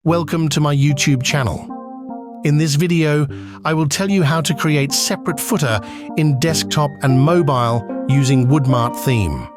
Welcome to my YouTube channel. In this video, I will tell you how to create separate footer in desktop and mobile using WoodMart theme.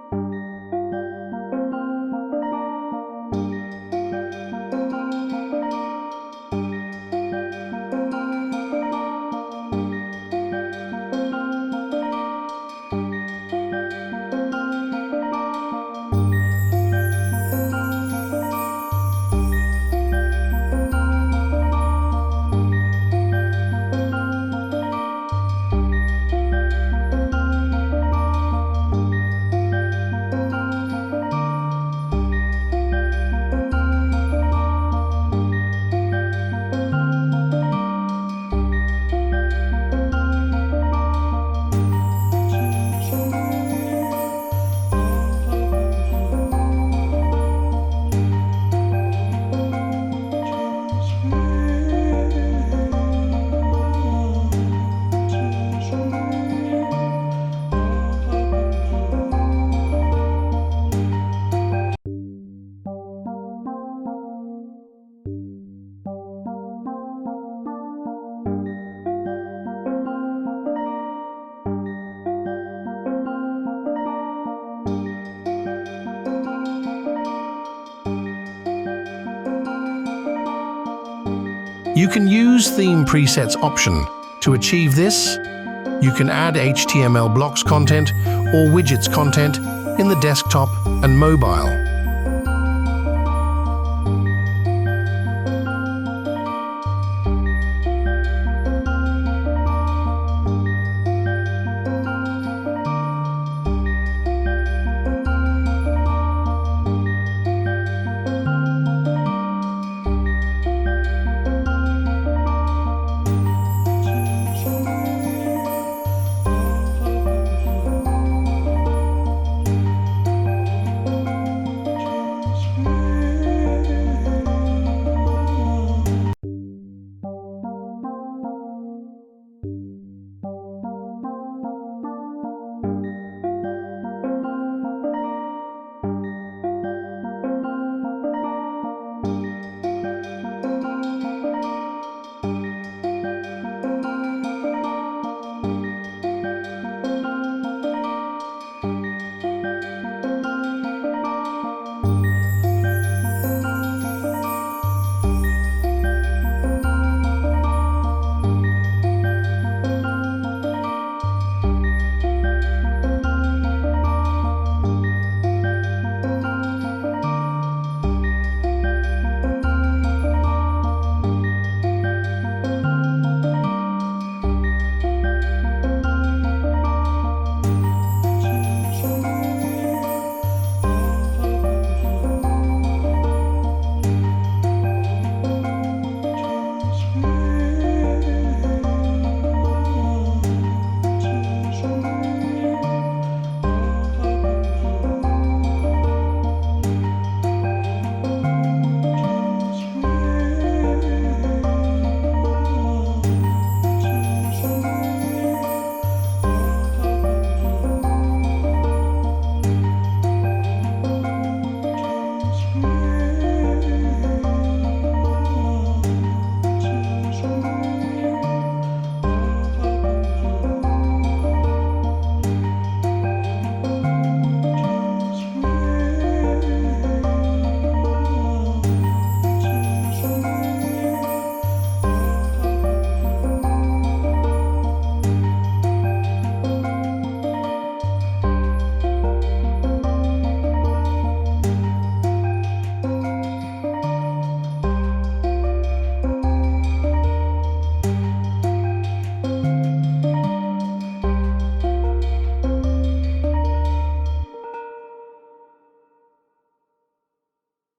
You can use Theme Presets option. To achieve this, you can add HTML blocks content or widgets content in the desktop and mobile.